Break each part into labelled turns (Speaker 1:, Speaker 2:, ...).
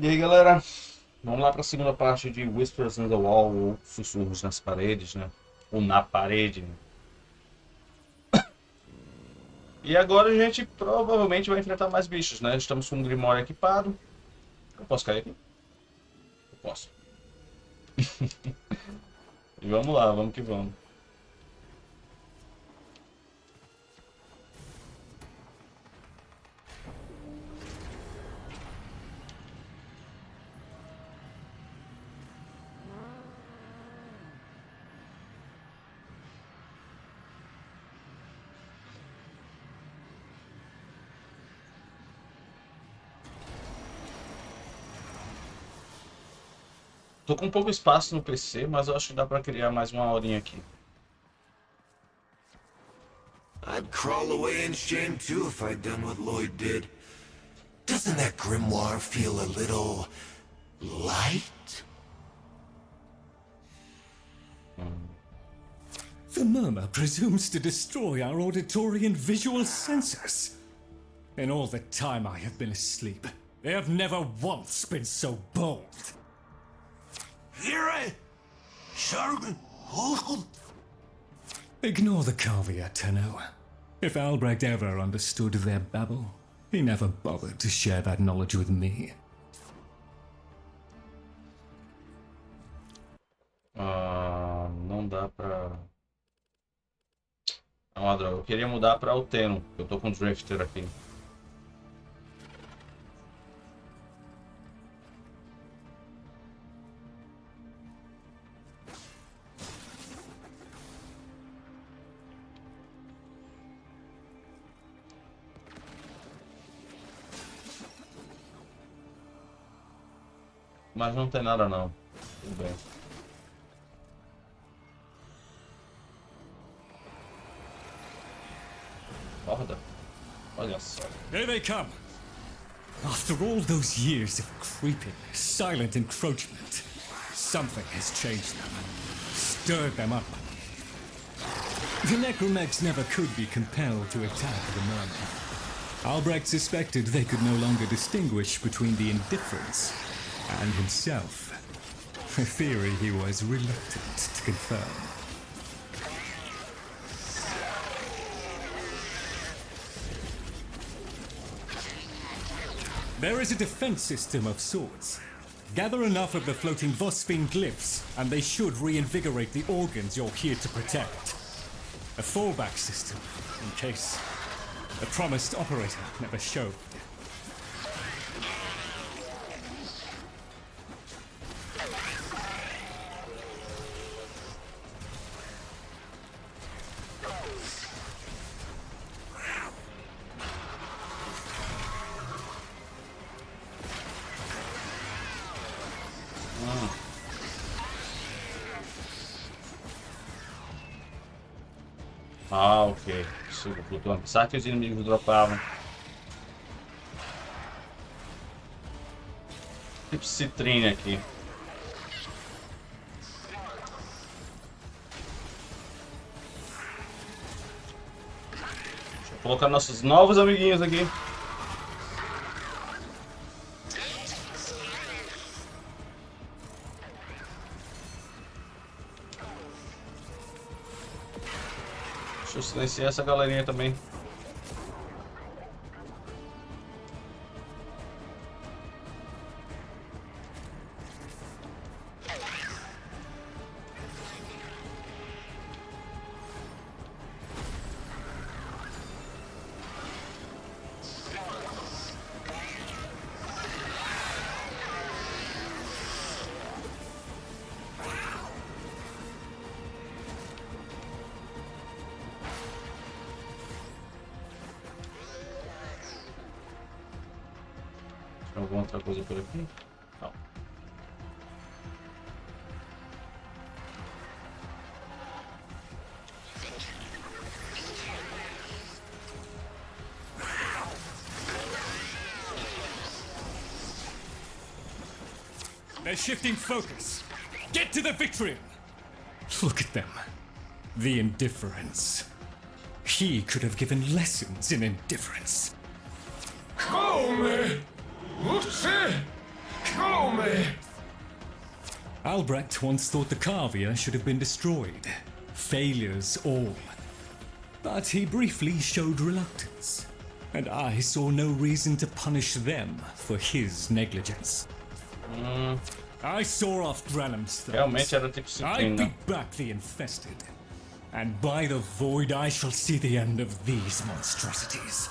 Speaker 1: E aí, galera, vamos lá para a segunda parte de Whispers in the Wall, ou Sussurros nas paredes, né? Ou na parede. E agora a gente provavelmente vai enfrentar mais bichos, né? Estamos com um Grimório equipado. Eu posso cair aqui? Eu posso. E vamos lá, vamos que vamos. Tô com pouco espaço no PC, mas eu acho que dá para criar mais uma horinha aqui.
Speaker 2: I'd crawl away in shame too if I'd done what Loid did. Doesn't that grimoire feel a little light?
Speaker 3: The murmur presumes to destroy our auditory and visual senses. In all the time I have been asleep, they have never once been so bold. Ignore the caveat, Tenno. If Albrecht ever understood their babble, he never bothered to share that knowledge with me.
Speaker 1: Não dá pra... É uma droga. Eu queria mudar pra Alteno. Eu tô com o Drifter aqui. Mas não tem nada não. Tudo bem. Horda. Olha só.
Speaker 3: Here they come! After all those years of creeping, silent encroachment, something has changed them, stirred them up. The Necromegs never could be compelled to attack the murmur. Albrecht suspected they could no longer distinguish between the indifference and himself. A theory he was reluctant to confirm. There is a defense system of sorts. Gather enough of the floating Vosphine glyphs, and they should reinvigorate the organs you're here to protect. A fallback system, in case the promised operator never showed.
Speaker 1: Ah, ok. Suga flutuante. Sabe que os inimigos dropavam. Tipo citrine aqui. Deixa eu colocar nossos novos amiguinhos aqui. Deixa eu silenciar essa galerinha também. Alguma outra coisa por aqui? Não.
Speaker 3: They're shifting focus. Get to the Victorian! Look at them. The indifference. He could have given lessons in indifference.
Speaker 2: Come! Call me!
Speaker 3: Albrecht once thought the Carvia should have been destroyed. Failures all. But he briefly showed reluctance, and I saw no reason to punish them for his negligence. I saw off Drellem's
Speaker 1: Realmente era tipo
Speaker 3: I
Speaker 1: Citrine, né?
Speaker 3: beat back the infested, and by the void I shall see the end of these monstrosities.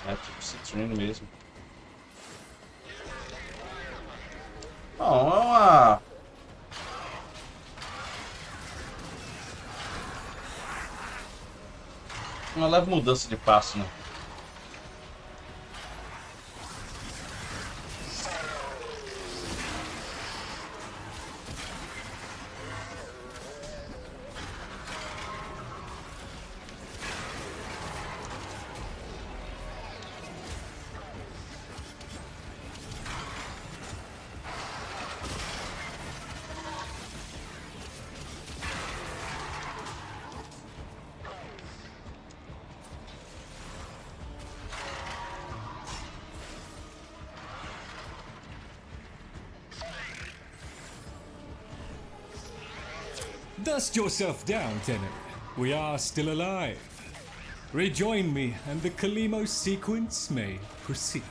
Speaker 1: É tipo Citrine mesmo. Bom, é uma leve mudança de passo, né?
Speaker 3: Dust yourself down, Tenor. We are still alive. Rejoin me, and the Kalimo sequence may proceed.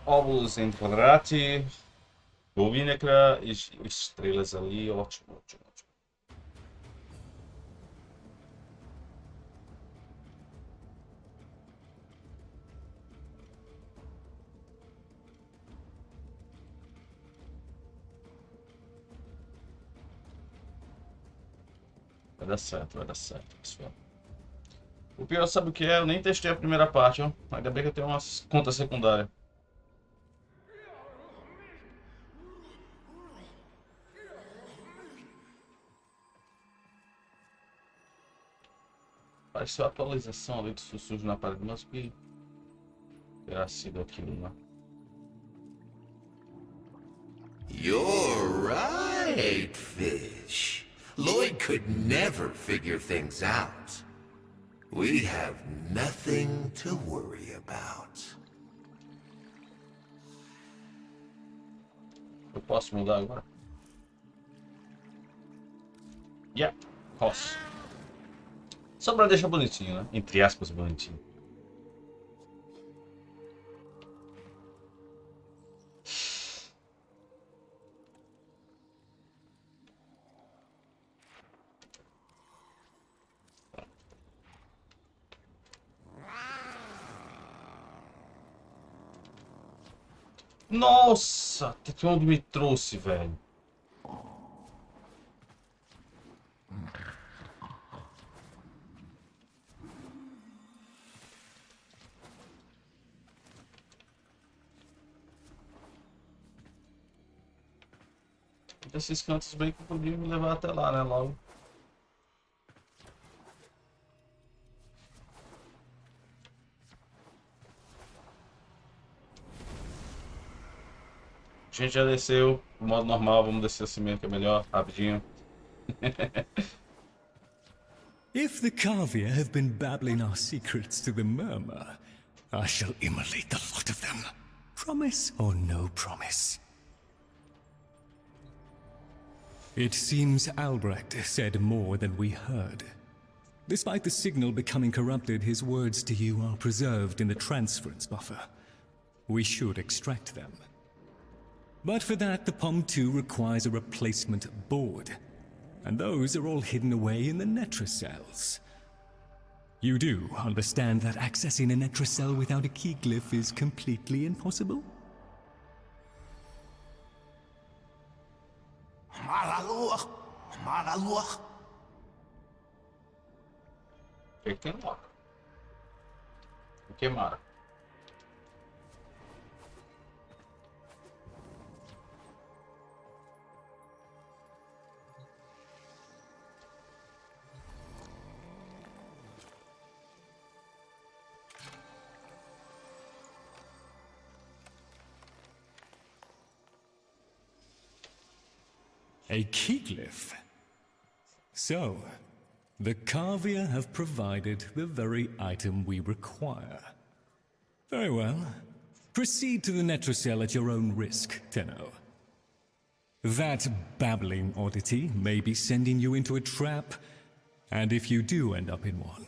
Speaker 1: Óvulos em quadrate, Bovinecra e estrelas ali, ótimo, ótimo, ótimo. Vai dar certo, pessoal. O pior, sabe o que é? Eu nem testei a primeira parte, ó. Ainda bem que eu tenho umas contas secundárias. Apareceu a atualização ali do Sussurros na parede, mas o que terá sido aquilo lá?
Speaker 2: You're right, Fish. Loid could never figure things out. We have nothing to worry about.
Speaker 1: Eu posso mudar agora? Yeah, posso. Só pra deixar bonitinho, né? Entre aspas, bonitinho. Nossa, até onde me trouxe, velho. Esses cantos bem que podiam me levar até lá, né? Logo. A gente já desceu no modo normal, vamos descer assim mesmo que é melhor, rapidinho.
Speaker 3: If the Carvia have been babbling our secrets to the murmur, I shall immolate the lot of them. Promise or no promise? It seems Albrecht said more than we heard. Despite the signal becoming corrupted, his words to you are preserved in the transference buffer. We should extract them. But for that, the POM-2 requires a replacement board. And those are all hidden away in the netrocelles. You do understand that accessing a netrocell without a key glyph is completely impossible?
Speaker 1: O que tem lá? O que, Mara?
Speaker 3: A key glyph? So, the Carvia have provided the very item we require. Very well. Proceed to the netrocell at your own risk, Tenno. That babbling oddity may be sending you into a trap, and if you do end up in one,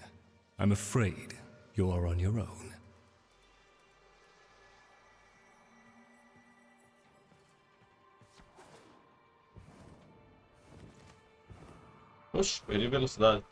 Speaker 3: I'm afraid you're on your own.
Speaker 1: Oxe, perdi velocidade.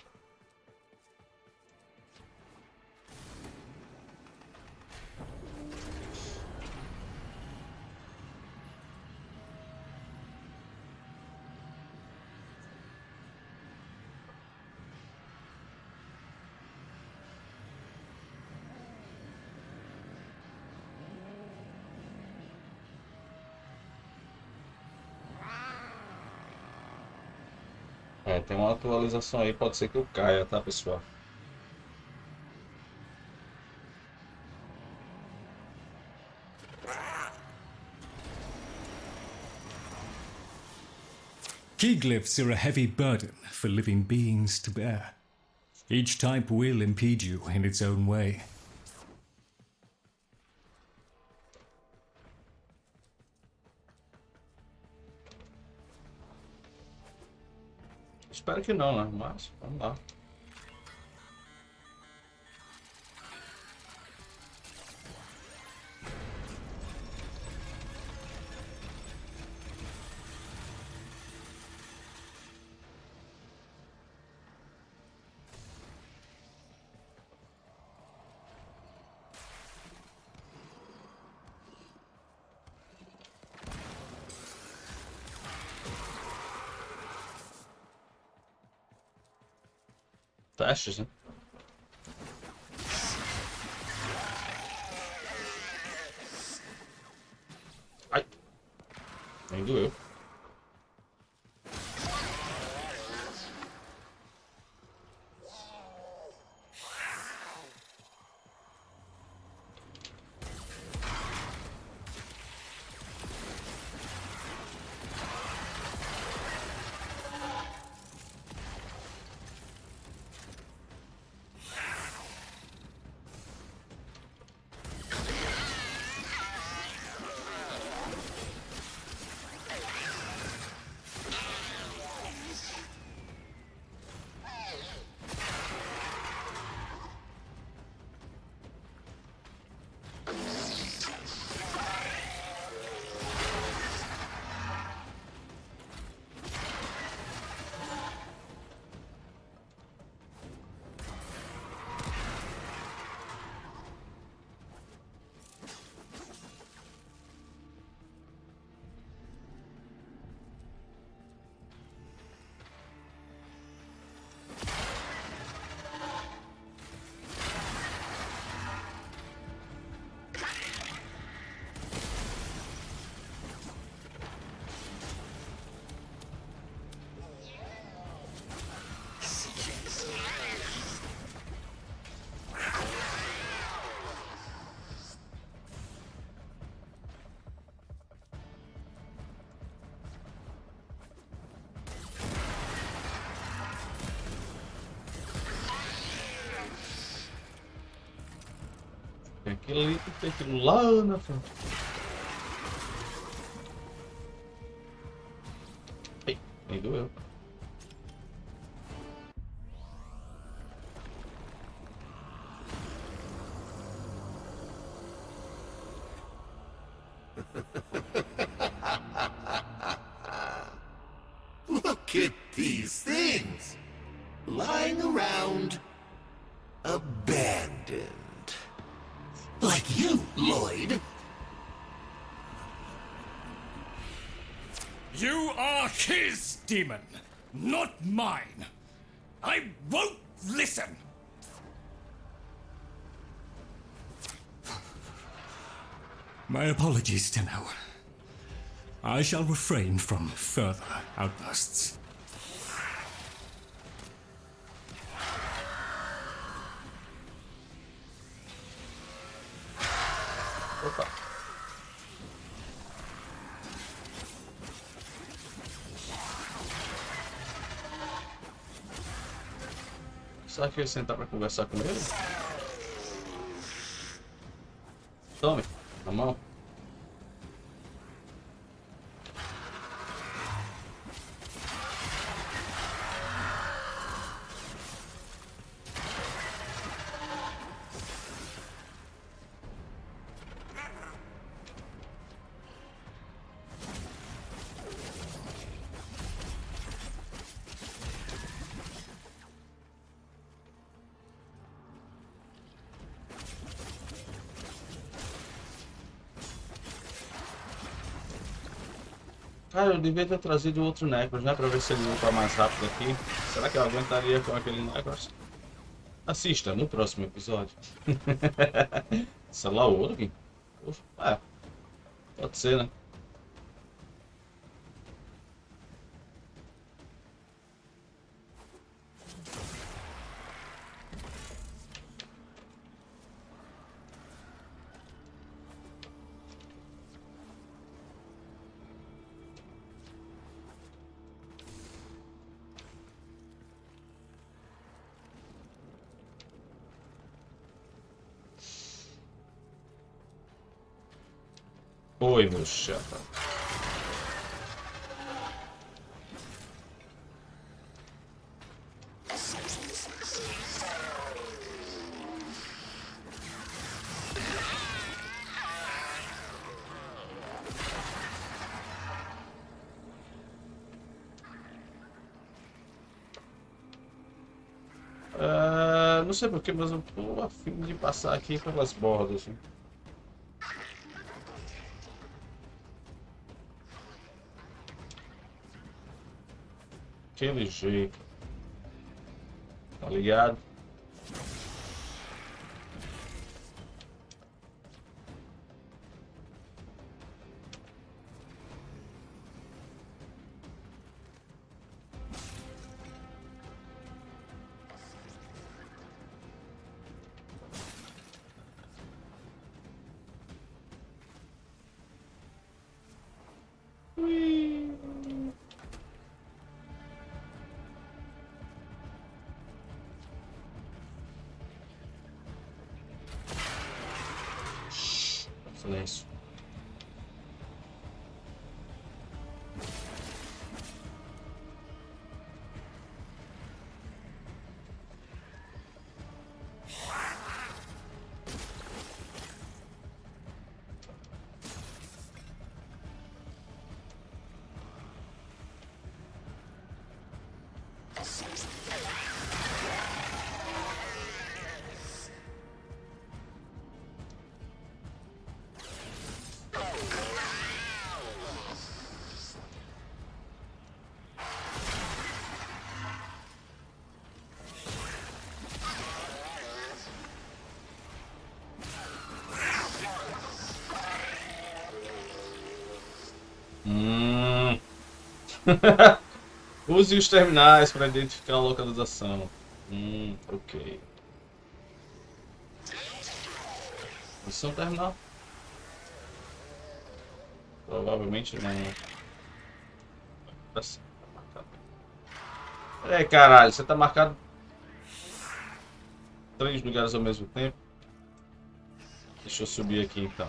Speaker 1: É, tem uma atualização aí, pode ser que eu caia, tá, pessoal?
Speaker 3: Key glyphs are a heavy burden for living beings to bear. Each type will impede you in its own way.
Speaker 1: Espero que não, né? Mas vamos lá. Testes, né? Ai! Nem doeu. Aquilo ali tem aquilo lá na frente. Ei, nem doeu.
Speaker 2: Look at these things lying around, abandoned. Like you, Loid.
Speaker 3: You are his demon, not mine. I won't listen. My apologies, Tenno. I shall refrain from further outbursts.
Speaker 1: Opa. Será que eu ia sentar pra conversar com ele? Tome, na mão. Cara, eu devia ter trazido outro Necros, né? Pra ver se ele luta mais rápido aqui. Será que eu aguentaria com aquele Necros? Assista no próximo episódio. Sei lá, o outro aqui. É, pode ser, né? Oi, meu chapa. Não sei porquê, mas eu tô a fim de passar aqui pelas bordas, assim. Aquele jeito. Tá ligado? Silêncio. Use os terminais para identificar a localização. Ok. Isso é um terminal? Provavelmente não. É, caralho, você tá marcado 3 lugares ao mesmo tempo. Deixa eu subir aqui então.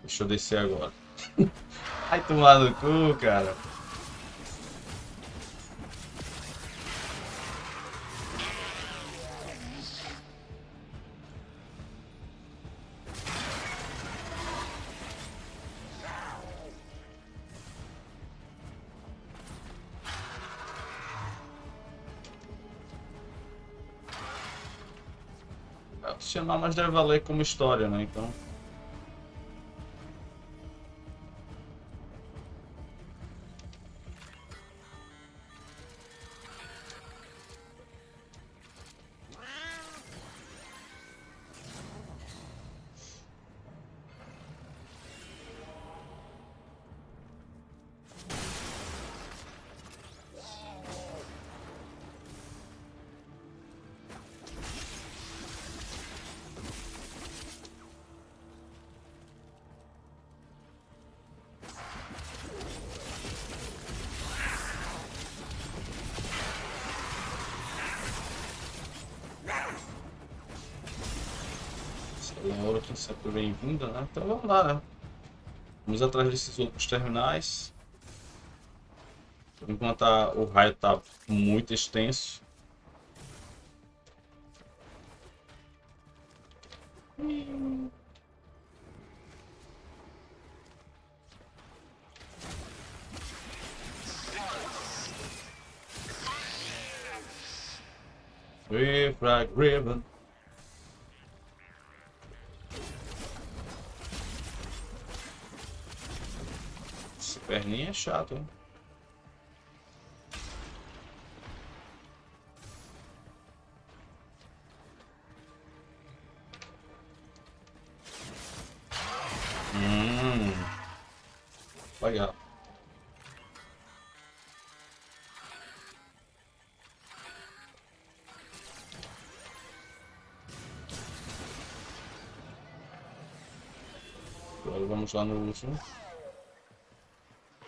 Speaker 1: Deixa eu descer agora. Ai, tomar no cu, cara. Opcional, mas deve valer como história, né? Então. Outra sempre bem-vinda, né? Então vamos lá, né? Vamos atrás desses outros terminais. Por enquanto o raio tá muito extenso. We frag ribbon. Essa perninha é chato, hein? Legal. Agora vamos lá no último.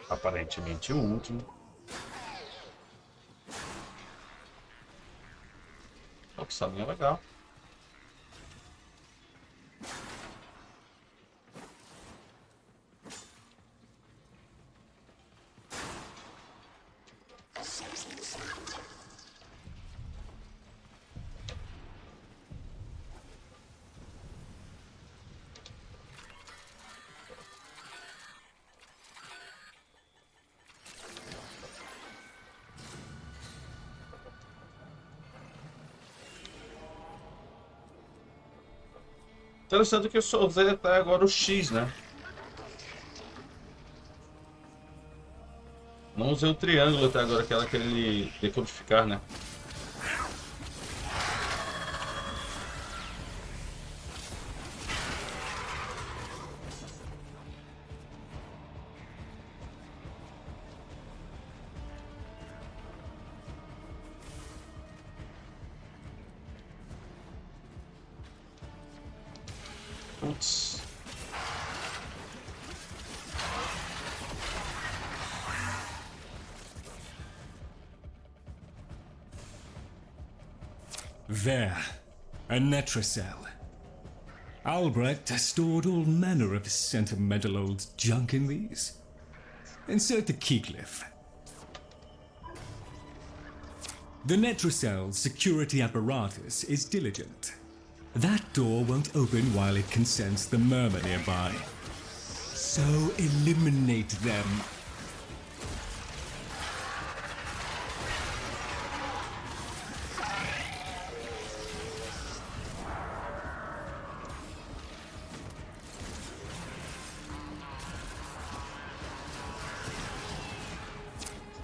Speaker 1: Aparentemente o último. Olha que salinha legal. Interessante que eu só usei até agora o X, né? Não usei o triângulo até agora, que era aquele decodificar, né? Putz.
Speaker 3: There, a Netracell. Albrecht has stored all manner of sentimental old junk in these. Insert the keyglyph. The Netracell's security apparatus is diligent. That door won't open while it can sense the murmur nearby. So eliminate them.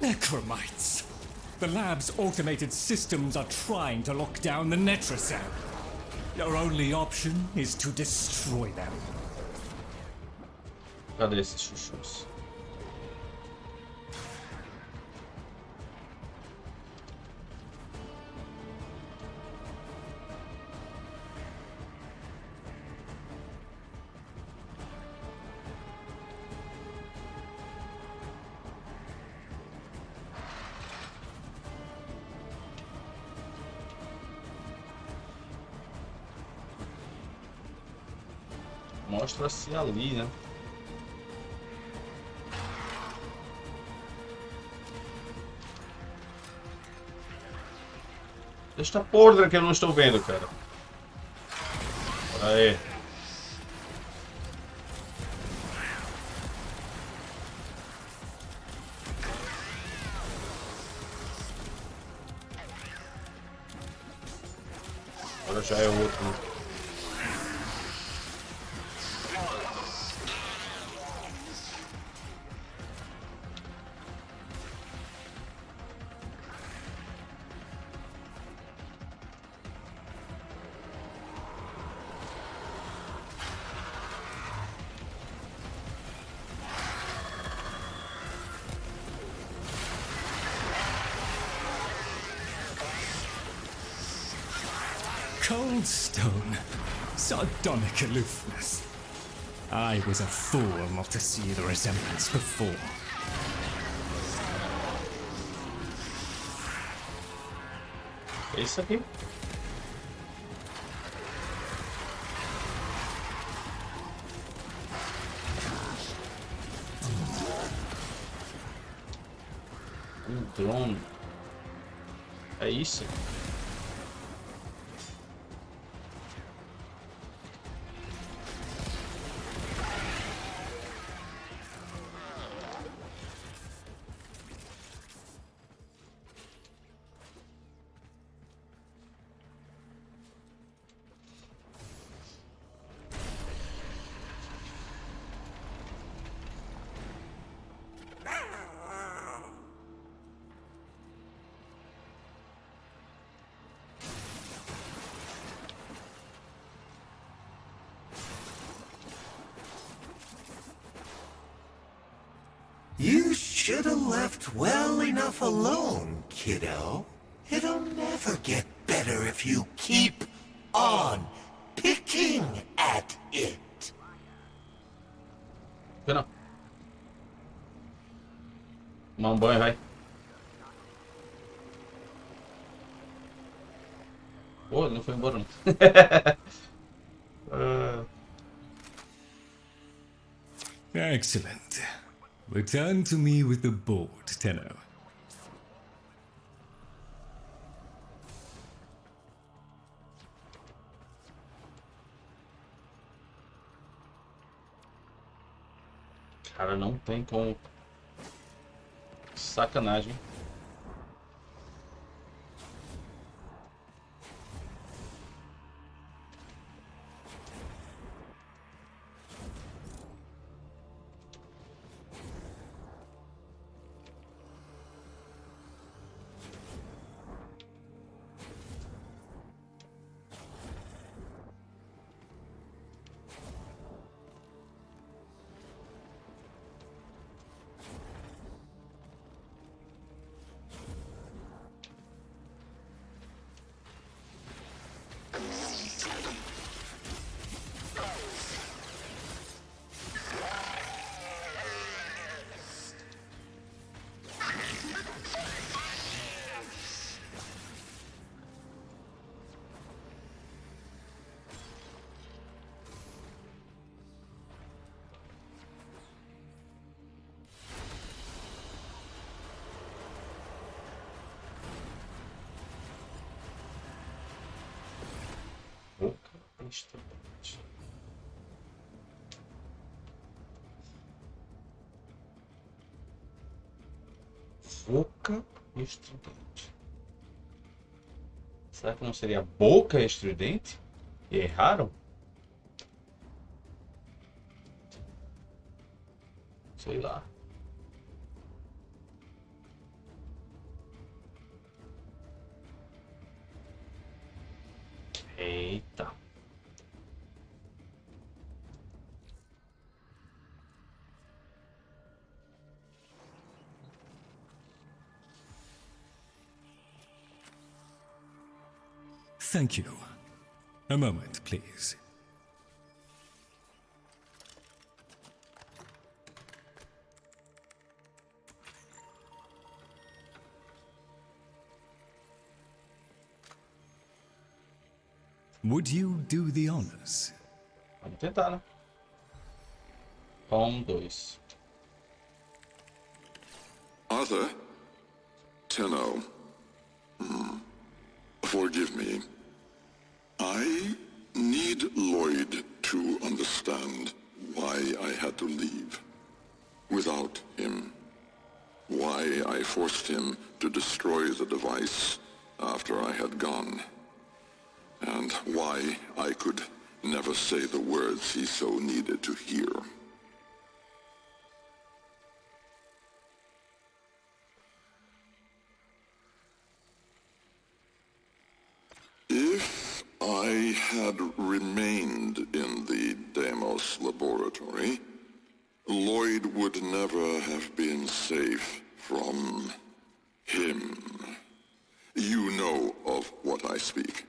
Speaker 3: Necromites! The lab's automated systems are trying to lock down the Netracell. Your only option is to destroy them.
Speaker 1: Cadê esses chuchus? Mostra-se ali, né? Esta podre que eu não estou vendo, cara. Aí. Agora já é outro, né?
Speaker 3: Cold stone. Sardonic aloofness. I was a fool not to see the resemblance before.
Speaker 1: É isso aqui. Um drone. É isso?
Speaker 2: You should have left well enough alone, kiddo. It'll never get better if you keep on picking at it.
Speaker 1: Não. Tomar um banho, vai. Pô, ele não foi embora, não.
Speaker 3: Excellent. Return to me with the board, Tenno.
Speaker 1: Cara, não tem como. Sacanagem. Boca estridente. Boca estridente. Será que não seria boca estridente? Erraram? Sei lá. Eita.
Speaker 3: Thank you. A moment, please. Would you do the honors?
Speaker 1: Vamos tentar, né? 2.
Speaker 4: Arthur? Tenno. Forgive me. I need Loid to understand why I had to leave. Without him. Why I forced him to destroy the device after I had gone. And why I could never say the words he so needed to hear. If I had remained in the Deimos laboratory, Loid would never have been safe from him. You know of what I speak.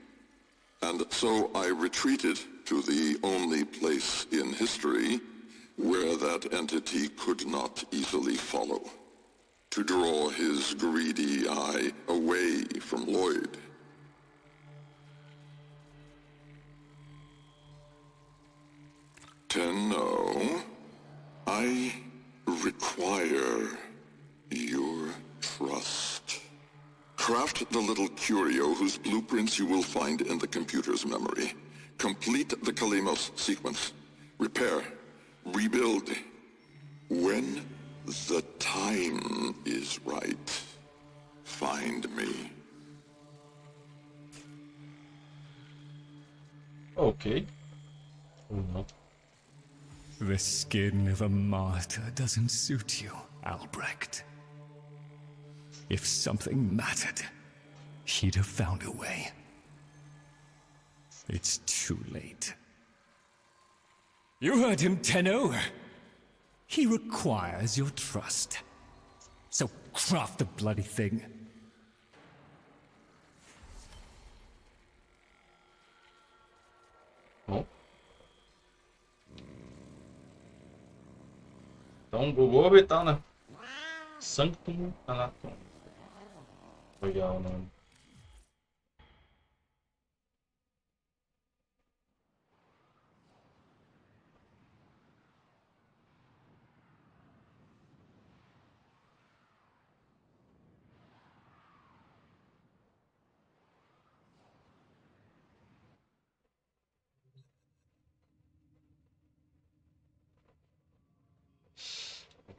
Speaker 4: And so I retreated to the only place in history where that entity could not easily follow, to draw his greedy eye away from Loid. Tenno, I require your trust. Craft the little curio whose blueprints you will find in the computer's memory. Complete the Kalemos sequence. Repair. Rebuild. When the time is right, find me.
Speaker 1: Ok. Ou não.
Speaker 3: The skin of a martyr doesn't suit you, Albrecht. If something mattered, he'd have found a way. It's too late. You heard him, Tenno. He requires your trust. So craft the bloody thing.
Speaker 1: Bom. Então, Google orbital, né? Sanctum Anatom. Legal o nome.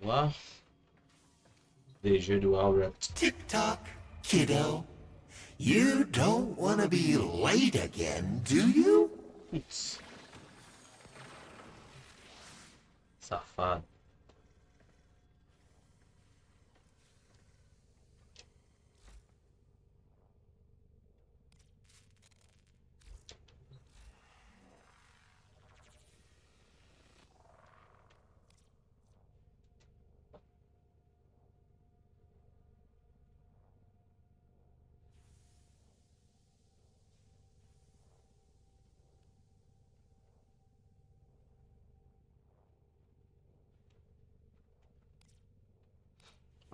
Speaker 1: Vamos lá. DG do Albrecht.
Speaker 2: Tick-tock, kiddo. You don't want to be late again, do you?
Speaker 1: Putz. Safado.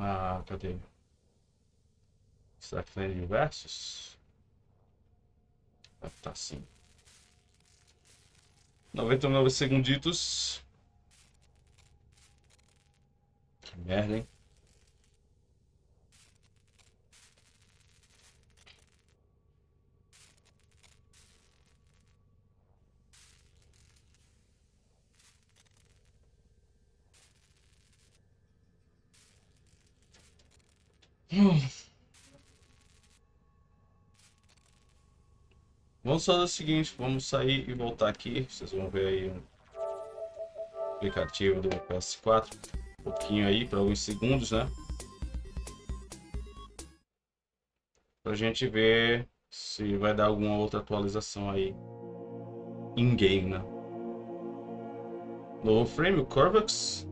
Speaker 1: Ah, cadê? Será que tem diversos? Deve estar sim. 99 segunditos. Que merda, hein? Vamos fazer o seguinte, vamos sair e voltar aqui. Vocês vão ver aí um aplicativo do PS4. Um pouquinho aí, para alguns segundos, né? Pra gente ver se vai dar alguma outra atualização aí in-game, né? No Warframe, o Corvex.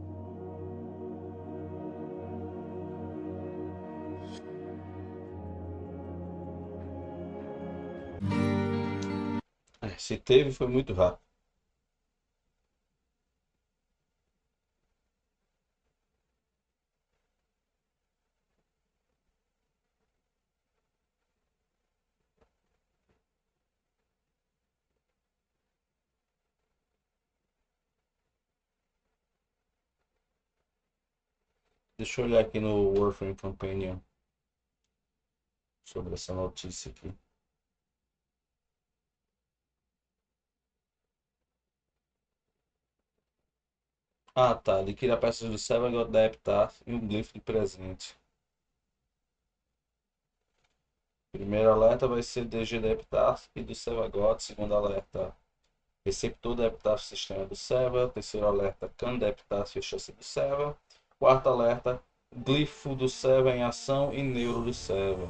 Speaker 1: Se teve, foi muito rápido. Deixa eu olhar aqui no Warframe Companion sobre essa notícia aqui. Ah, tá. Adquira peças do Seven God Deptar e um glifo de presente. Primeiro alerta vai ser DG Deptar e do Seven God. Segundo alerta, receptor Deptar sistema do Seva. Terceiro alerta, Can Deptar fecha-se do Seva. Quarto alerta, glifo do Seva em ação e neuro do Seva.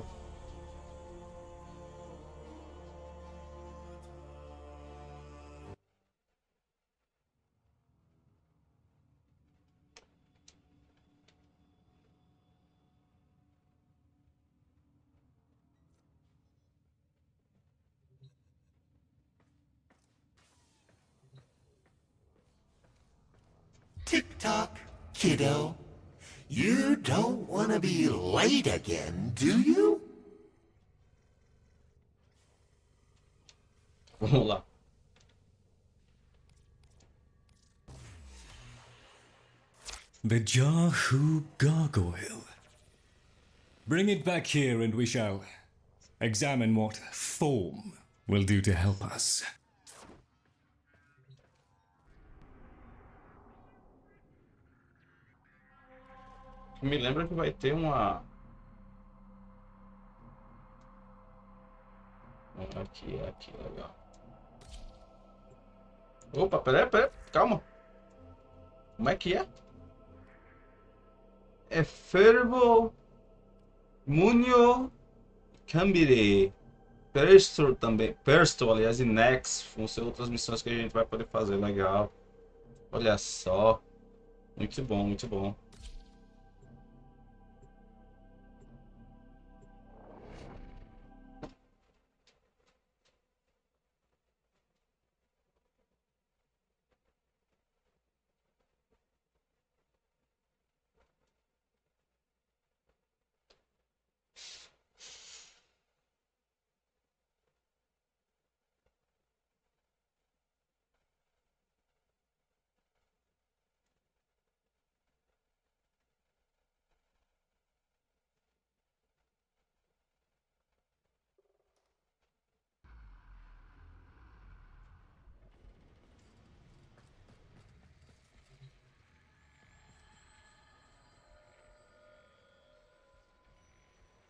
Speaker 2: Tick-tock, kiddo. You don't want to be late again, do you?
Speaker 1: Vamos lá.
Speaker 3: The Jahu Gargoyle. Bring it back here and we shall examine what form will do to help us.
Speaker 1: Me lembra que vai ter uma... Aqui, legal. Opa, peraí, calma. Como é que é? É Fervo Munio Cambire. Persto também. Persto, aliás, e Nex. Vão ser outras missões que a gente vai poder fazer. Legal. Olha só. Muito bom, muito bom.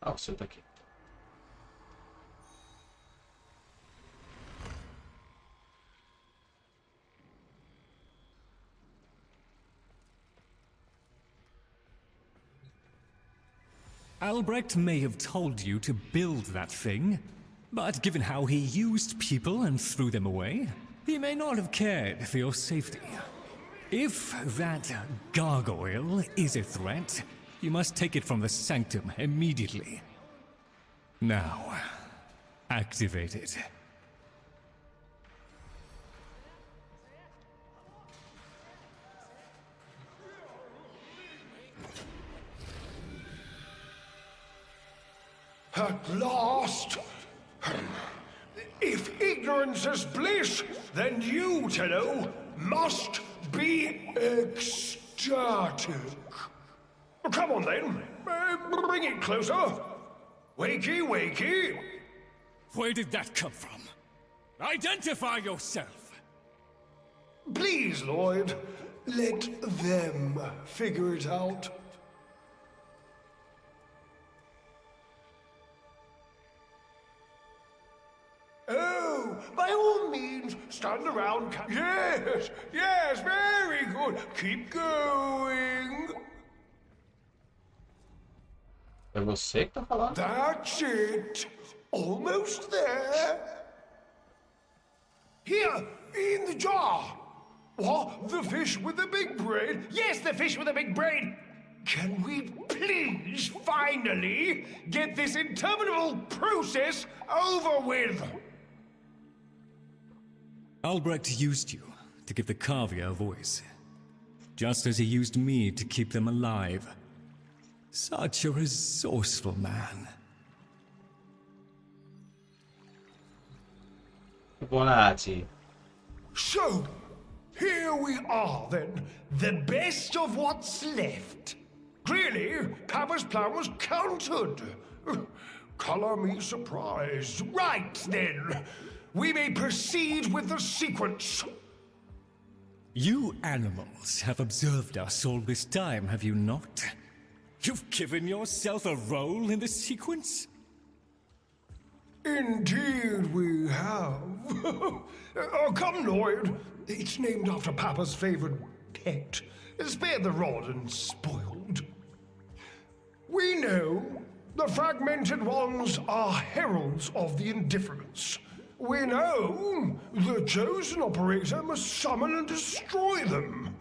Speaker 1: Ah, você tá aqui.
Speaker 3: Albrecht may have told you to build that thing, but given how he used people and threw them away, he may not have cared for your safety. If that gargoyle is a threat, you must take it from the sanctum immediately. Now, activate it.
Speaker 5: At last! If ignorance is bliss, then you, to know, must be ecstatic. Come on then, bring it closer. Wakey, wakey.
Speaker 3: Where did that come from? Identify yourself!
Speaker 5: Please, Loid, let them figure it out. Oh, by all means, stand around. Yes, yes, very good. Keep going.
Speaker 1: É você que tá falando?
Speaker 5: That's it. Almost there. Here, in the jar. What? The fish with the big brain? Yes, the fish with the big brain. Can we please finally get this interminable process over with?
Speaker 3: Albrecht used you to give the Cavia a voice, just as he used me to keep them alive. Such a resourceful man.
Speaker 1: Bonatti.
Speaker 5: So, here we are then, the best of what's left. Clearly, Papa's plan was countered. Color me surprised. Right, then. We may proceed with the sequence.
Speaker 3: You animals have observed us all this time, have you not? You've given yourself a role in the sequence?
Speaker 5: Indeed we have. Oh, come, Loid. It's named after Papa's favorite pet. Spare the rod and spoiled. We know the fragmented ones are heralds of the indifference. We know the chosen operator must summon and destroy them.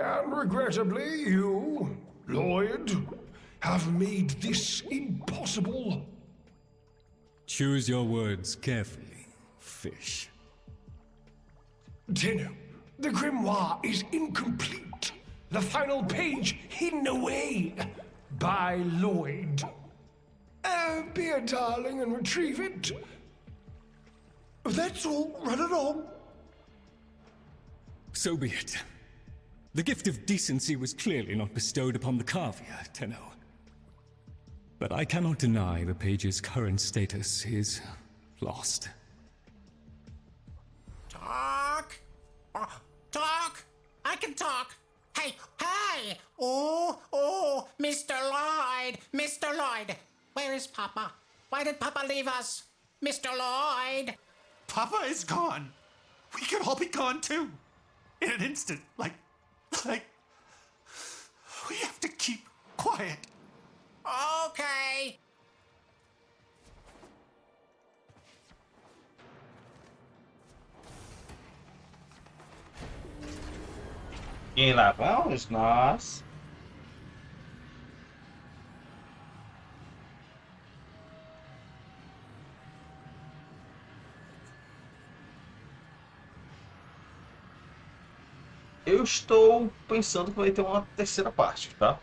Speaker 5: And regrettably, you, Loid, have made this impossible.
Speaker 3: Choose your words carefully, fish.
Speaker 5: Tenno, the grimoire is incomplete. The final page hidden away by Loid. Be a darling and retrieve it. That's all. Run along.
Speaker 3: So be it. The gift of decency was clearly not bestowed upon the Carvier, Tenno. But I cannot deny the page's current status is lost.
Speaker 6: Talk? Talk? I can talk. Hey, hey! Oh, Mr. Loid! Mr. Loid! Where is Papa? Why did Papa leave us? Mr. Loid!
Speaker 2: Papa is gone. We could all be gone too. In an instant. Like, we have to keep quiet.
Speaker 6: Okay.
Speaker 1: E lá vamos nós. Eu estou pensando que vai ter uma terceira parte, tá?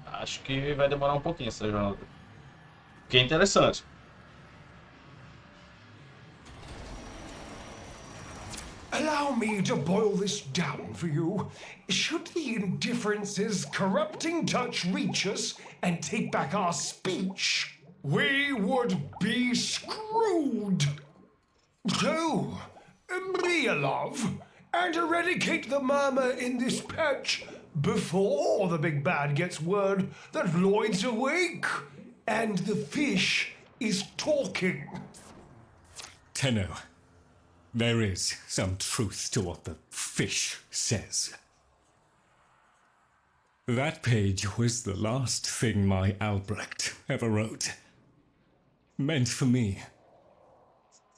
Speaker 1: Acho que vai demorar um pouquinho essa jornada. Que é interessante.
Speaker 5: Allow me to boil this down for you. Should the indifference's corrupting touch reach us and take back our speech, we would be screwed. So, be a love and eradicate the murmur in this patch before the big bad gets word that Loid's awake and the fish is talking.
Speaker 3: Tenno, there is some truth to what the fish says. That page was the last thing my Albrecht ever wrote. Meant for me.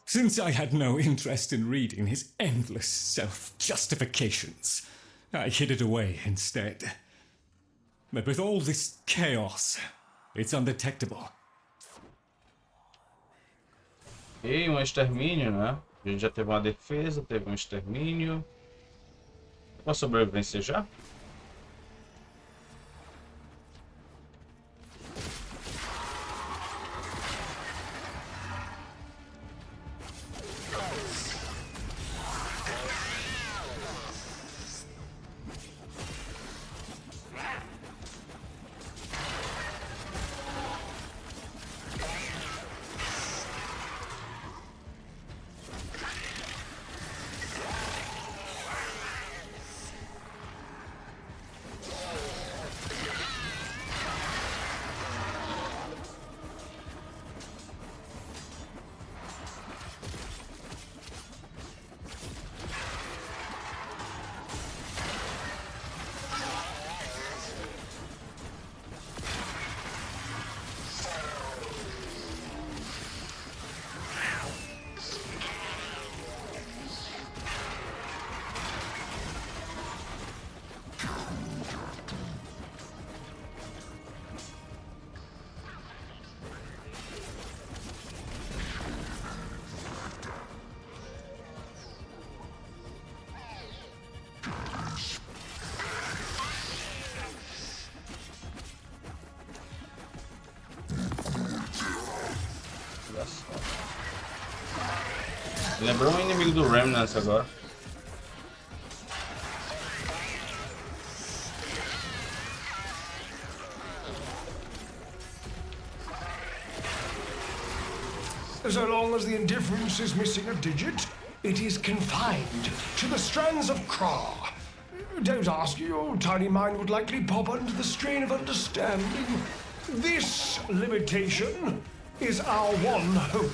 Speaker 3: Since I had no interest in reading his endless self-justifications, I hid it away instead. But with all this chaos, it's undetectable.
Speaker 1: E um extermínio, né? A gente já teve uma defesa, teve um extermínio. Uma sobrevivência já? Lembrou um inimigo do Remnants agora.
Speaker 5: So long as the indifference is missing a digit, it is confined to the strands of Kra. Don't ask, your tiny mind would likely pop under the strain of understanding. This limitation is our one hope.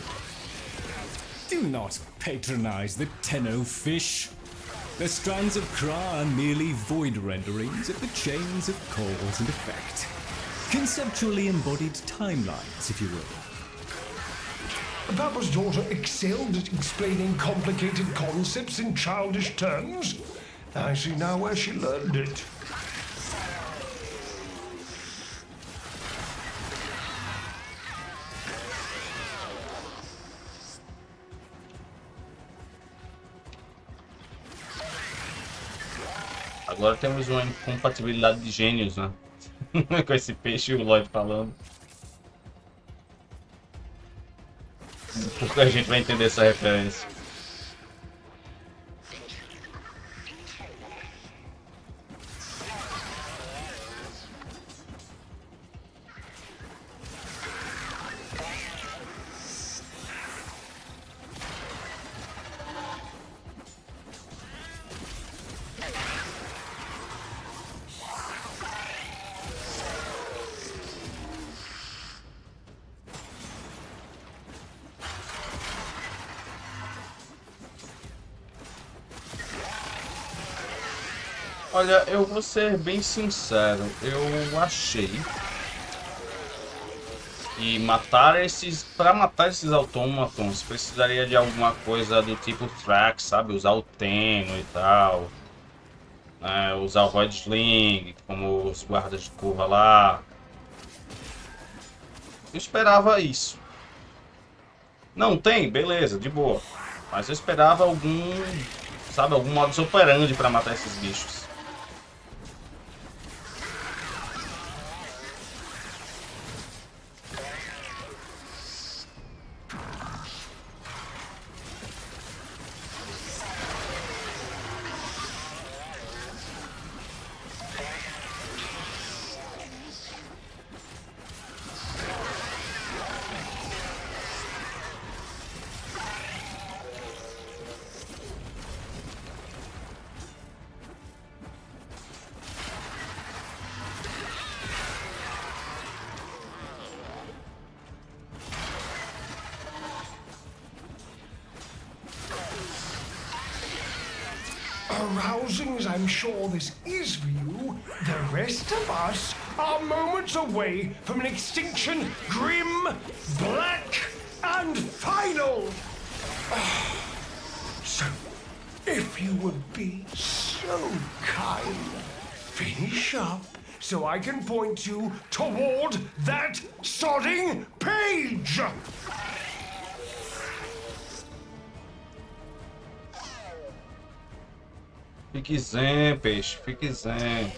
Speaker 3: Do not patronize the Tenno fish. The strands of Kra are merely void renderings of the chains of cause and effect. Conceptually embodied timelines, if you will.
Speaker 5: Papa's daughter excelled at explaining complicated concepts in childish terms. I see now where she learned it.
Speaker 1: Agora temos uma incompatibilidade de gênios, né? Com esse peixe e o Loid falando. Porque a gente vai entender essa referência. Olha, eu vou ser bem sincero, eu achei que para matar esses autômatons precisaria de alguma coisa do tipo track, sabe? Usar o Tenno e tal, né? Usar o Void Sling como os guardas de curva lá. Eu esperava isso. Não tem? Beleza, de boa. Mas eu esperava algum, sabe, algum modus operandi para matar esses bichos.
Speaker 5: Arousing as I'm sure this is for you, the rest of us are moments away from an extinction grim, black, and final. So, if you would be so kind, finish up so I can point you toward that sodding page.
Speaker 1: Fique zen, peixe, fique zen.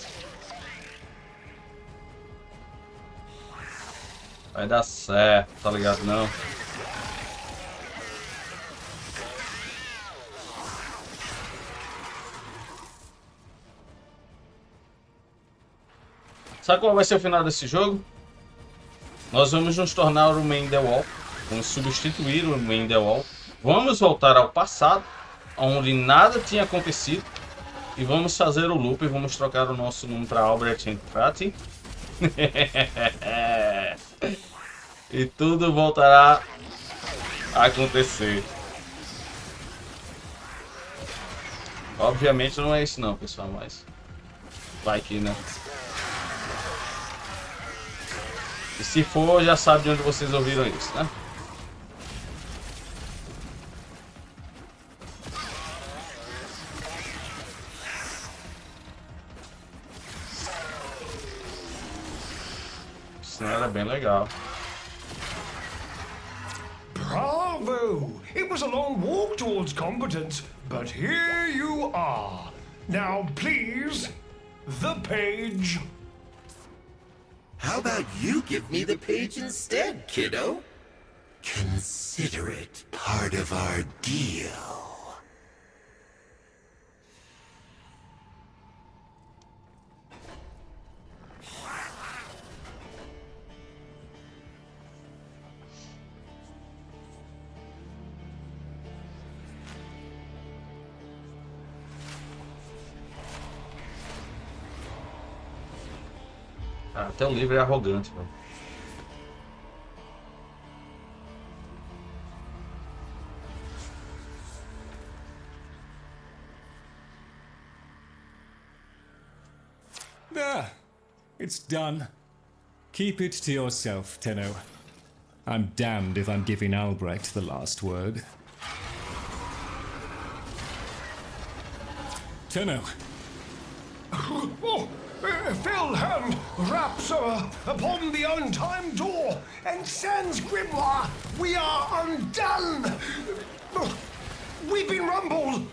Speaker 1: Vai dar certo, tá ligado não? Sabe qual vai ser o final desse jogo? Nós vamos nos tornar o main the wall. Vamos substituir o main the wall. Vamos voltar ao passado, onde nada tinha acontecido. E vamos fazer o loop e vamos trocar o nosso nome para Albert Entrati. E tudo voltará a acontecer. Obviamente não é isso não, pessoal, mas vai que, né? E se for, já sabe de onde vocês ouviram isso, né? Era bem legal.
Speaker 5: Bravo! It was a long walk towards competence, but here you are. Now, please, the page.
Speaker 2: How about you give me the page instead, kiddo? Consider it part of our deal.
Speaker 1: Ah, até o livro é arrogante, velho.
Speaker 3: There. It's done. Keep it to yourself, Tenno. I'm damned if I'm giving Albrecht the last word. Tenno.
Speaker 5: Oh, fell hand raps upon the untimed door, and sans grimoire, we are undone. We've been rumbled.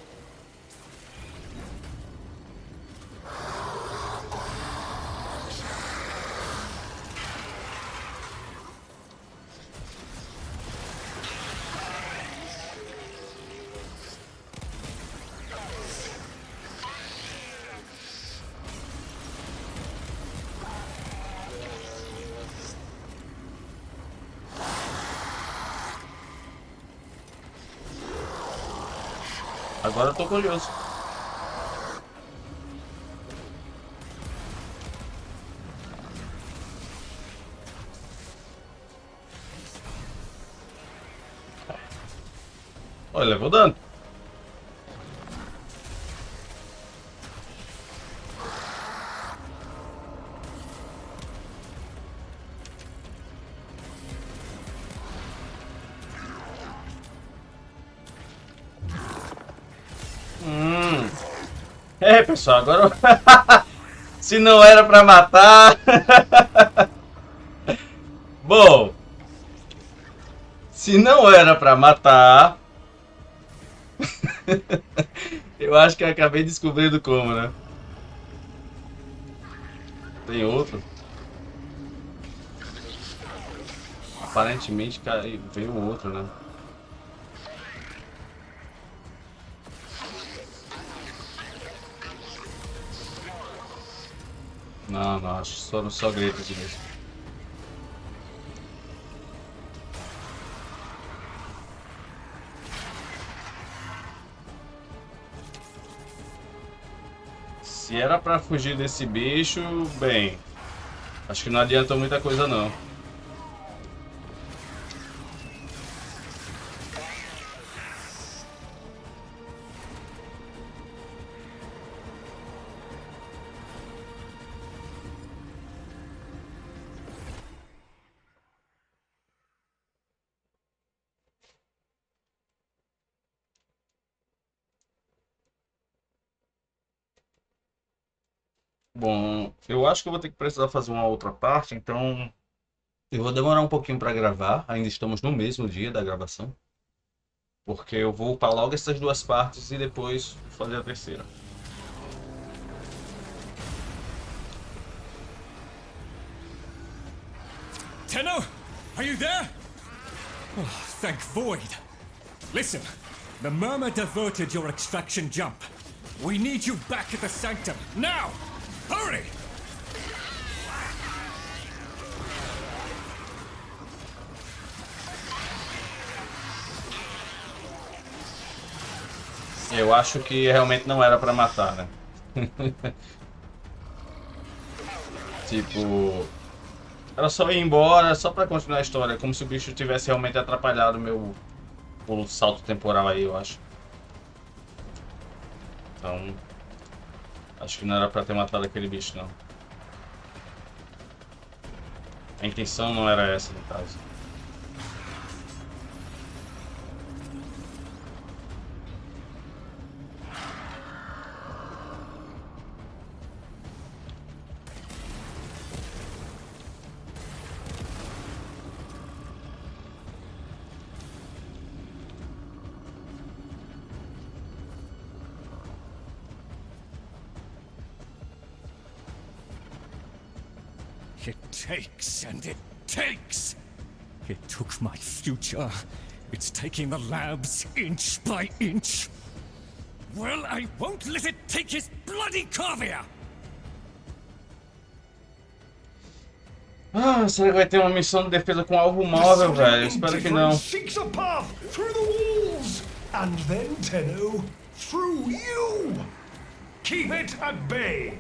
Speaker 1: Agora eu tô curioso. Olha, levou dano. É, pessoal, agora se não era pra matar. Bom, se não era pra matar, eu acho que eu acabei descobrindo como, né? Tem outro. Aparentemente veio outro, né? Não, acho que foram só gretas mesmo. Se era pra fugir desse bicho, bem, acho que não adiantou muita coisa não. Bom, eu acho que eu vou ter que precisar fazer uma outra parte, então eu vou demorar um pouquinho para gravar. Ainda estamos no mesmo dia da gravação, porque eu vou upar logo essas duas partes e depois fazer a terceira.
Speaker 3: Tenno, are you there? Oh, thank Void. Listen, the murmur diverted your extraction jump. We need you back at the sanctum, now! Hurry!
Speaker 1: Eu acho que realmente não era pra matar, né? Tipo, era só ir embora, só pra continuar a história, como se o bicho tivesse realmente atrapalhado o salto temporal aí, eu acho. Então, acho que não era pra ter matado aquele bicho, não. A intenção não era essa, no caso.
Speaker 3: It takes and it takes. It took my future. It's taking the labs inch by inch. Well, I won't let it take his bloody caviar.
Speaker 1: Ah, será que vai ter uma missão de defesa com alvo móvel, velho? Espero que não.
Speaker 5: Seeks a path through the walls, and then Tenno, through you. Keep it at bay.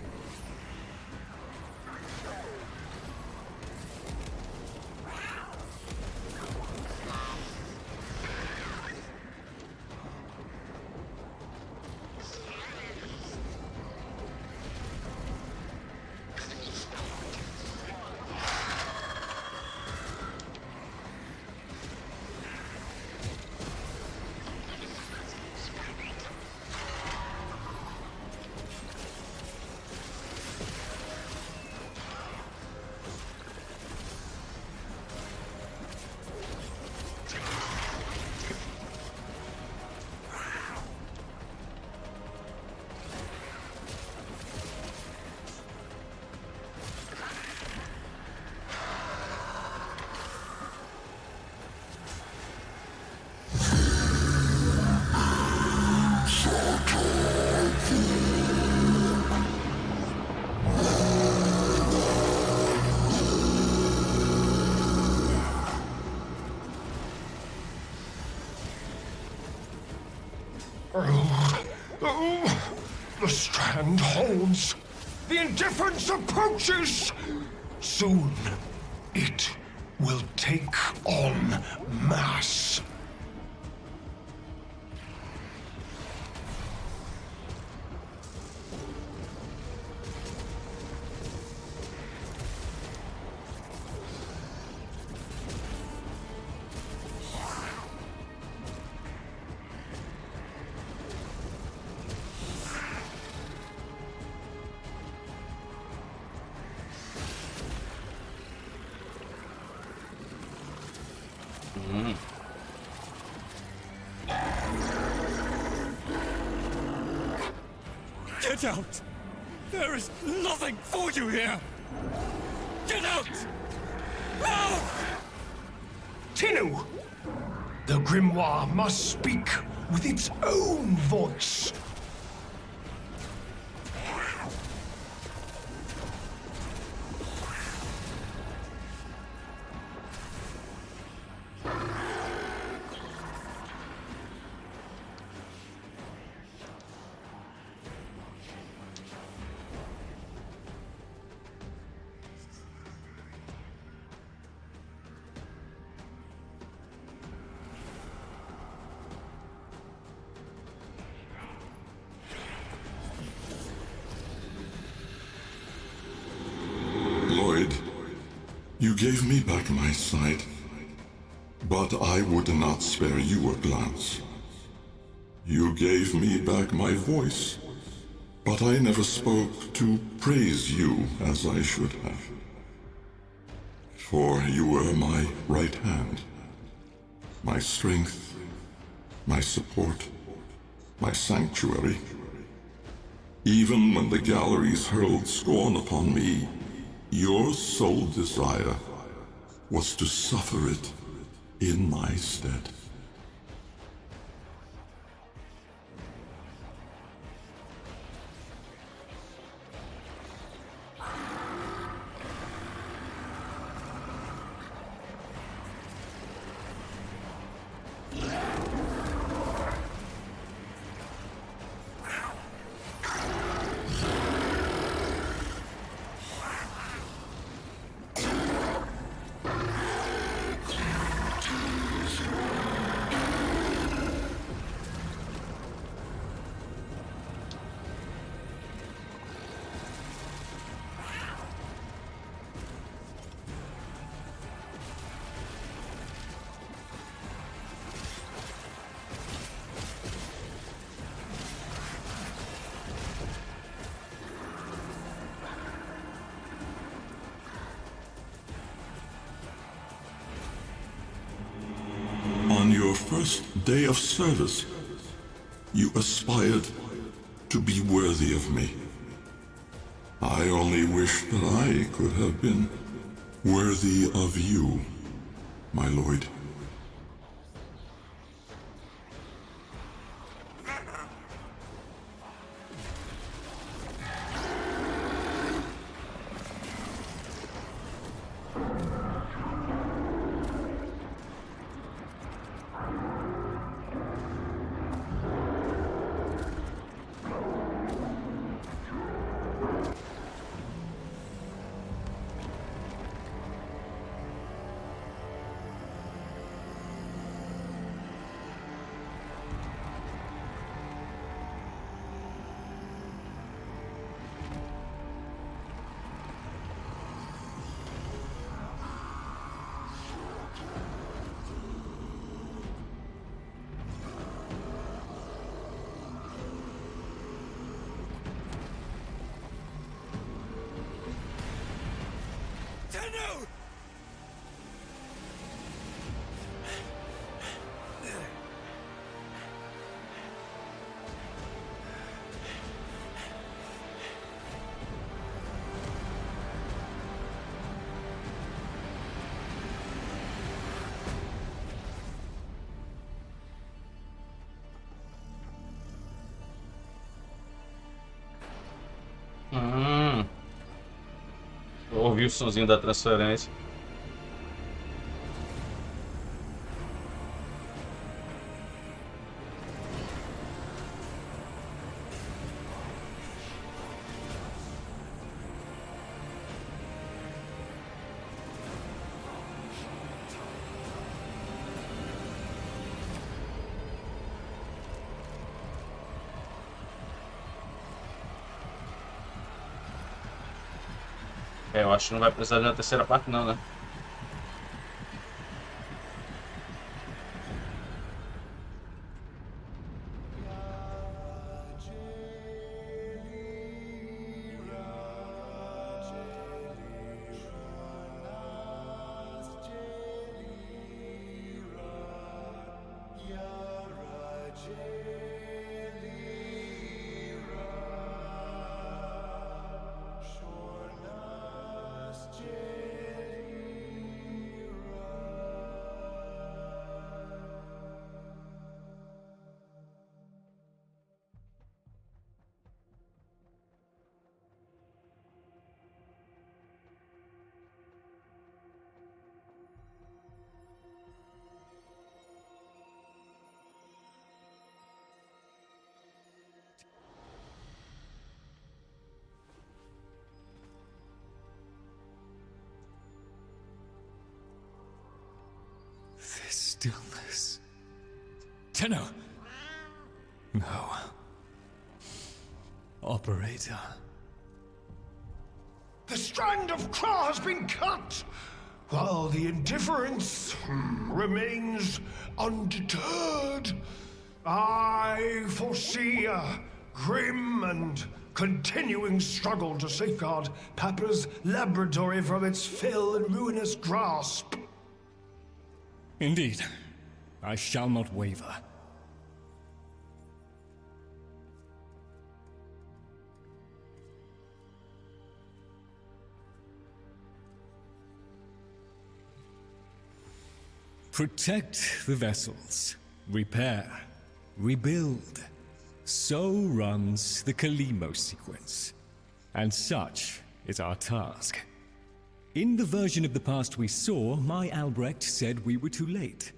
Speaker 5: Oh, the strand holds. The indifference approaches. Soon, it will take on mass.
Speaker 3: Get out! There is nothing for you here! Get out! Out!
Speaker 5: Tinu! The grimoire must speak with its own voice.
Speaker 4: Loid, you gave me back my sight, but I would not spare you a glance. You gave me back my voice, but I never spoke to praise you as I should have. For you were my right hand, my strength, my support, my sanctuary. Even when the galleries hurled scorn upon me, your sole desire was to suffer it in my stead. On your first day of service, you aspired to be worthy of me. I only wish that I could have been worthy of you, my Loid.
Speaker 1: Ouvi o sonzinho da transferência. É, eu acho que não vai precisar de uma terceira parte não, né?
Speaker 3: This stillness. Tenno! No. Operator.
Speaker 5: The strand of claw has been cut, while the indifference remains undeterred. I foresee a grim and continuing struggle to safeguard Papa's laboratory from its fell and ruinous grasp.
Speaker 3: Indeed. I shall not waver. Protect the vessels. Repair. Rebuild. So runs the Kalimo sequence. And such is our task. In the version of the past we saw, my Albrecht said we were too late.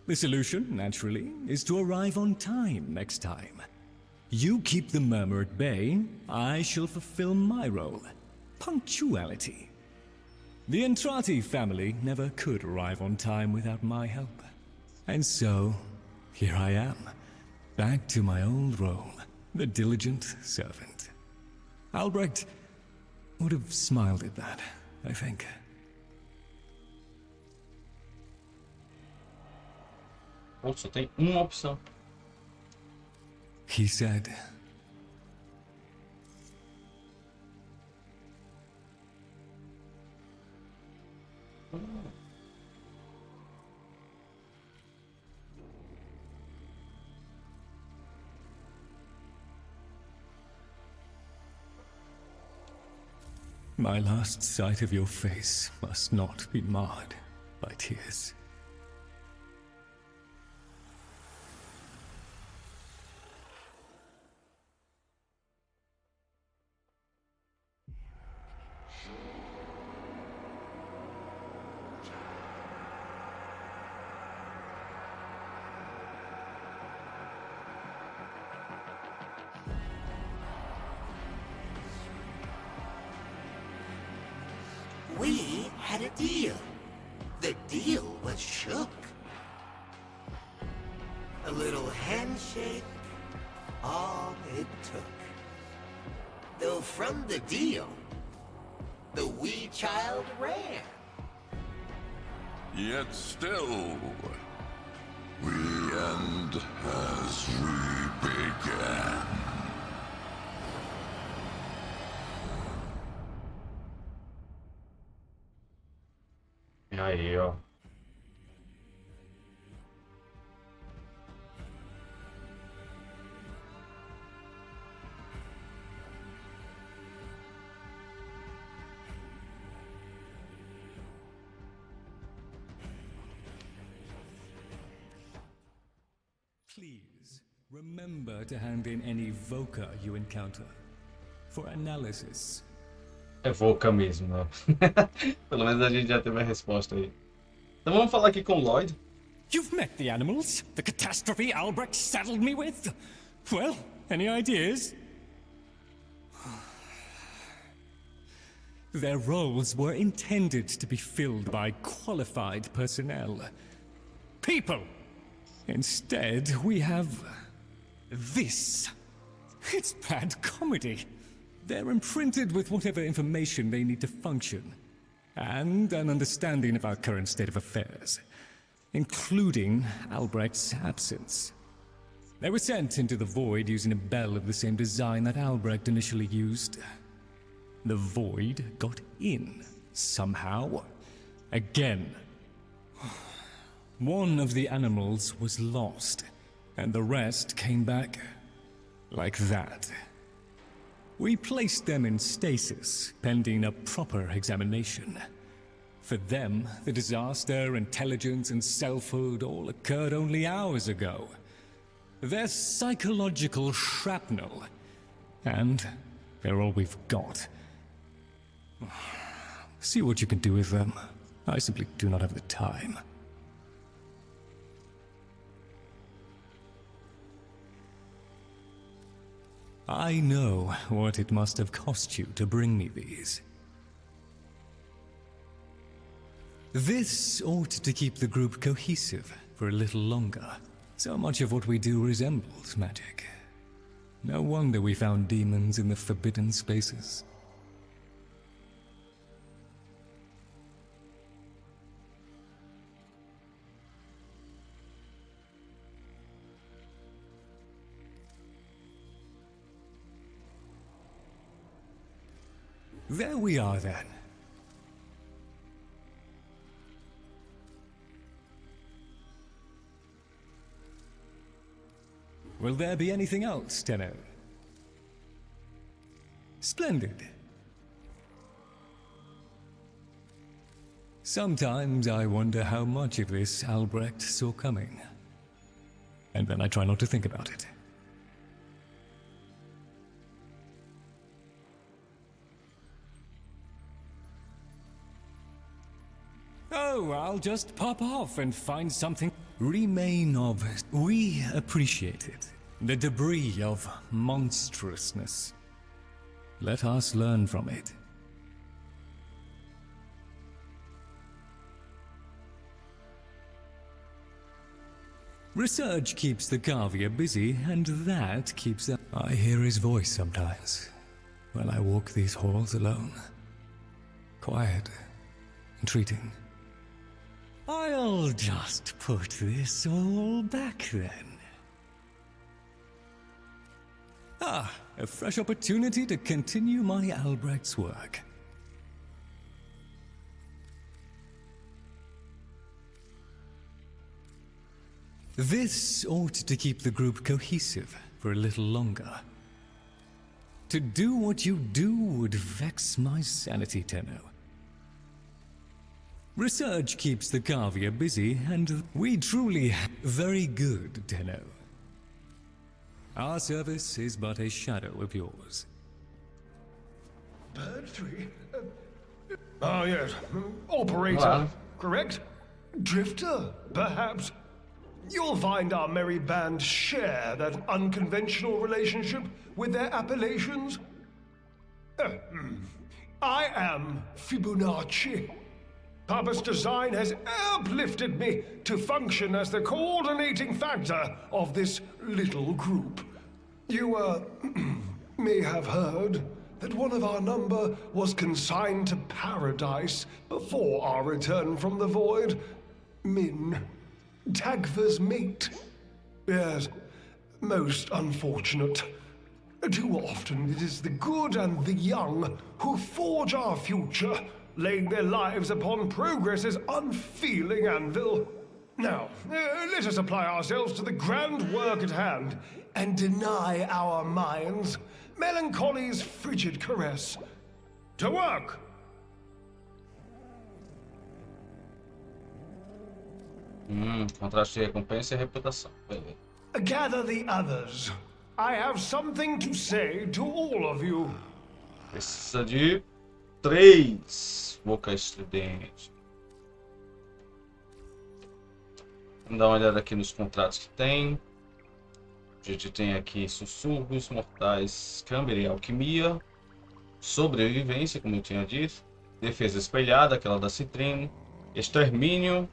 Speaker 3: The solution, naturally, is to arrive on time next time. You keep the murmur at bay, I shall fulfill my role. Punctuality. The Entrati family never could arrive on time without my help. And so, here I am, back to my old role, the diligent servant. Albrecht would have smiled at that, I think.
Speaker 1: Pô, só tem uma opção.
Speaker 3: He said. My last sight of your face must not be marred by tears.
Speaker 2: We had a deal. The deal was shook. A little handshake, all it took. Though from the deal, the wee child ran.
Speaker 4: Yet still, the end has re-begun.
Speaker 1: E aí, ó.
Speaker 3: Please, remember to hand in any Voca you encounter for analysis.
Speaker 1: É Volca mesmo, né? Pelo menos a gente já teve a resposta aí. Então vamos falar aqui com o Loid.
Speaker 3: You've met the animals, the catastrophe Albrecht saddled me with. Well, any ideas? Their roles were intended to be filled by qualified personnel. People! Instead, we have this. It's bad comedy. They're imprinted with whatever information they need to function, and an understanding of our current state of affairs, including Albrecht's absence. They were sent into the Void using a bell of the same design that Albrecht initially used. The Void got in, somehow. Again. One of the animals was lost, and the rest came back like that. We placed them in stasis, pending a proper examination. For them, the disaster, intelligence, and selfhood all occurred only hours ago. They're psychological shrapnel, and they're all we've got. See what you can do with them. I simply do not have the time. I know what it must have cost you to bring me these. This ought to keep the group cohesive for a little longer. So much of what we do resembles magic. No wonder we found demons in the forbidden spaces. There we are then. Will there be anything else, Tenno? Splendid. Sometimes I wonder how much of this Albrecht saw coming. And then I try not to think about it. Oh, I'll just pop off and find something. Remain of it. We appreciate it. The debris of monstrousness. Let us learn from it. Research keeps the Garvia busy, and that keeps them. I hear his voice sometimes when I walk these halls alone. Quiet, entreating. I'll just put this all back then. Ah, a fresh opportunity to continue my Albrecht's work. This ought to keep the group cohesive for a little longer. To do what you do would vex my sanity, Tenno. Research keeps the Garvia busy, and we truly very good, Tenno. Our service is but a shadow of yours.
Speaker 5: Bird 3? Ah, yes. Operator,
Speaker 1: Well.
Speaker 5: correct? Drifter, perhaps? You'll find our merry band share that unconventional relationship with their appellations. I am Fibonacci. Papa's design has uplifted me to function as the coordinating factor of this little group. You, may have heard that one of our number was consigned to paradise before our return from the void. Min, Tagva's mate. Yes, most unfortunate. Too often it is the good and the young who forge our future, laying their lives upon progress's unfeeling anvil. Now, let us apply ourselves to the grand work at hand, and deny our minds melancholy's frigid caress. To work!
Speaker 1: Contraste de recompensa e reputação. Beleza.
Speaker 5: Gather the others. I have something to say to all of you.
Speaker 1: Precisa de 3 boca estridente. Vamos dar uma olhada aqui nos contratos que tem. A gente tem aqui sussurros, mortais, câmara e alquimia. Sobrevivência, como eu tinha dito. Defesa espelhada, aquela da citrino. Extermínio.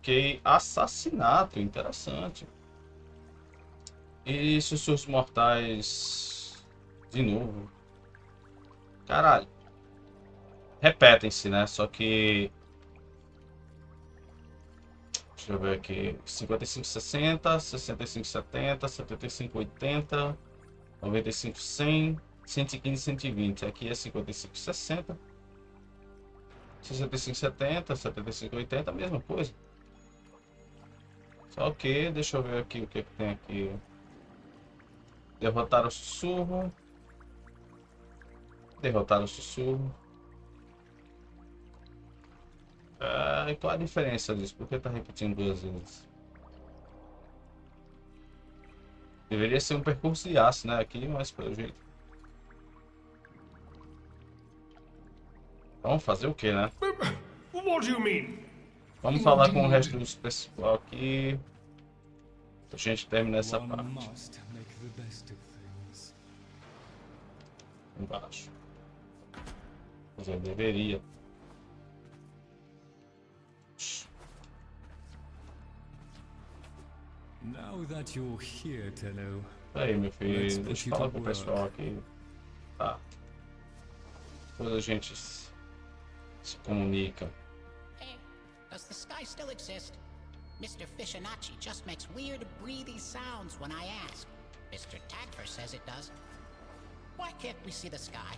Speaker 1: Que assassinato, interessante. E sussurros mortais de novo. Caralho. Repetem-se, né? Só que... Deixa eu ver aqui. 55,60, 65,70, 75,80, 95,100, 115, 120. Aqui é 55,60, 65,70, 75,80, a mesma coisa. Só que, deixa eu ver aqui o que tem aqui. Derrotar o sussurro. Derrotar o sussurro. E qual a diferença disso? Por que tá repetindo duas vezes? Deveria ser um percurso de aço, né? Aqui, mas pelo jeito. Vamos fazer o que, né?
Speaker 5: What do you mean?
Speaker 1: Vamos falar com o resto do pessoal aqui. Pra gente terminar essa
Speaker 3: One
Speaker 1: parte.
Speaker 3: must make the best of things.
Speaker 1: Embaixo. Mas eu deveria.
Speaker 3: Now that you're here, Tello,
Speaker 1: Aí, meu
Speaker 3: Let's
Speaker 1: filho,
Speaker 3: put
Speaker 1: deixa eu
Speaker 3: you
Speaker 1: falar
Speaker 3: to
Speaker 1: com o
Speaker 3: work.
Speaker 1: pessoal aqui. Tá. Depois a gente se comunica.
Speaker 6: Hey, does the sky still exist? Mr. Fishinachi just makes weird, breathy sounds when I ask. Mr. Tagfer says it does. Why can't we see the sky?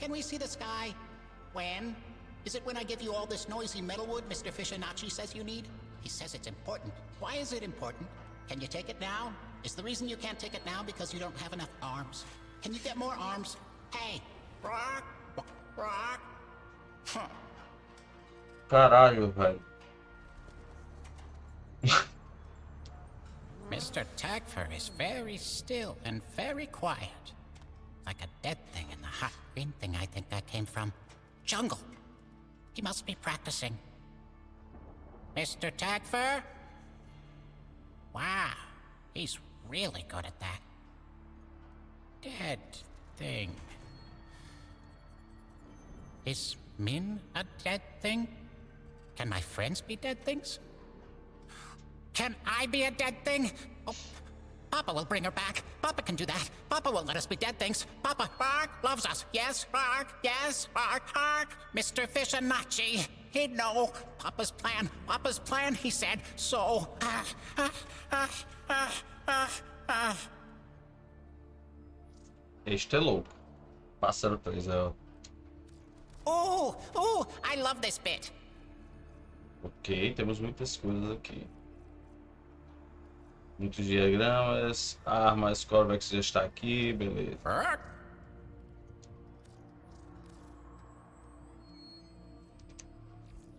Speaker 6: Can we see the sky? When? Is it when I give you all this noisy metalwood Mr. Fishinachi says you need? He says it's important. Why is it important? Can you take it now? Is the reason you can't take it now because you don't have enough arms? Can you get more arms? Hey! Rock! Rock! Huh.
Speaker 1: Caralho, velho.
Speaker 6: Mr. Tagfer is very still and very quiet. Like a dead thing in the hot green thing I think I came from. Jungle. He must be practicing. Mr. Tagfer? Wow, he's really good at that. Dead thing. Is Min a dead thing? Can my friends be dead things? Can I be a dead thing? Oh, Papa will bring her back. Papa can do that. Papa won't let us be dead things. Papa, bark, loves us. Yes, bark, yes, bark, bark. Mr. Fishinachi, he'd know. Papa's plan, he said. So,
Speaker 1: Este é louco. Pássaro 3 é.
Speaker 6: Ooh, I love this bit.
Speaker 1: Ok, temos muitas coisas aqui. Muitos diagramas. Armas, Corvex já está aqui, beleza.
Speaker 6: Bark.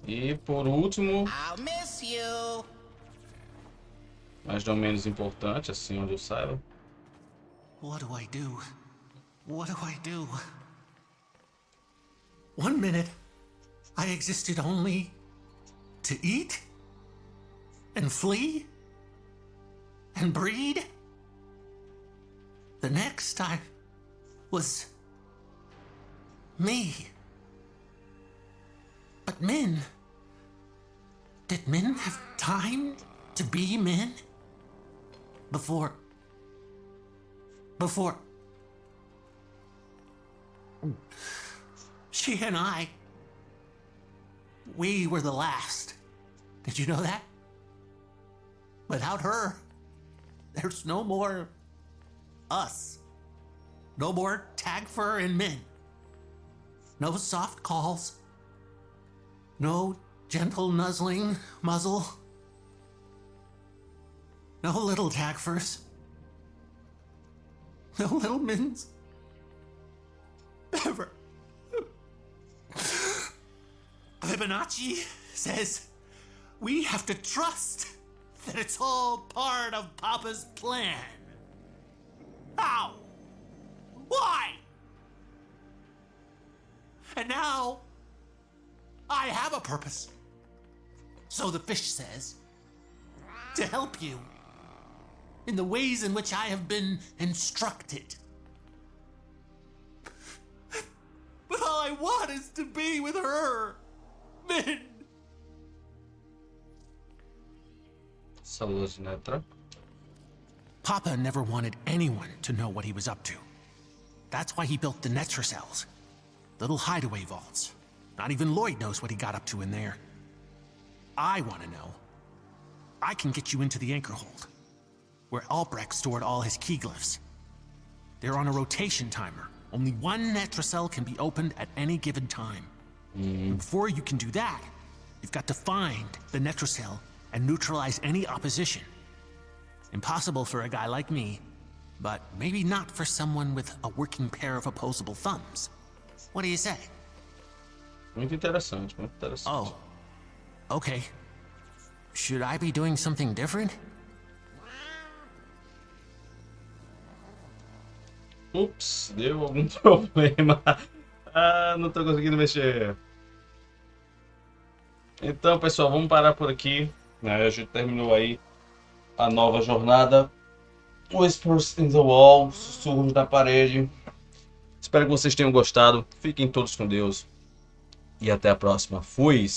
Speaker 1: E por último,
Speaker 6: I'll miss you.
Speaker 1: mas não menos importante, assim onde eu saiba.
Speaker 2: What do I do? What do I do? 1 minute, I existed only to eat and flee and breed. The next, I was me. But Min, did Min have time to be Min? Before... She and I, we were the last. Did you know that? Without her, there's no more us. No more Tagfer and Min. No soft calls. No gentle nuzzling muzzle. No little Tagfers. No little Mins. Ever. Fibonacci says we have to trust that it's all part of Papa's plan. How? Why? And now I have a purpose. So the fish says, to help you in the ways in which I have been instructed. But all I want is to be with her. Min.
Speaker 1: Saludos, Netra.
Speaker 2: Papa never wanted anyone to know what he was up to. That's why he built the Netra cells. Little hideaway vaults. Not even Loid knows what he got up to in there. I want to know. I can get you into the anchor hold, where Albrecht stored all his key glyphs. They're on a rotation timer. Only one Netracell can be opened at any given time. And before you can do that, you've got to find the Netracell and neutralize any opposition. Impossible for a guy like me, but maybe not for someone with a working pair of opposable thumbs. What do you say?
Speaker 1: Muito interessante, muito interessante.
Speaker 2: Oh, okay. Should I be doing something different?
Speaker 1: Ups, deu algum problema. Ah, não tô conseguindo mexer. Então, pessoal, vamos parar por aqui. A gente terminou aí a nova jornada. Whispers in the Wall, Sussurros na Parede. Espero que vocês tenham gostado. Fiquem todos com Deus. E até a próxima. Fui!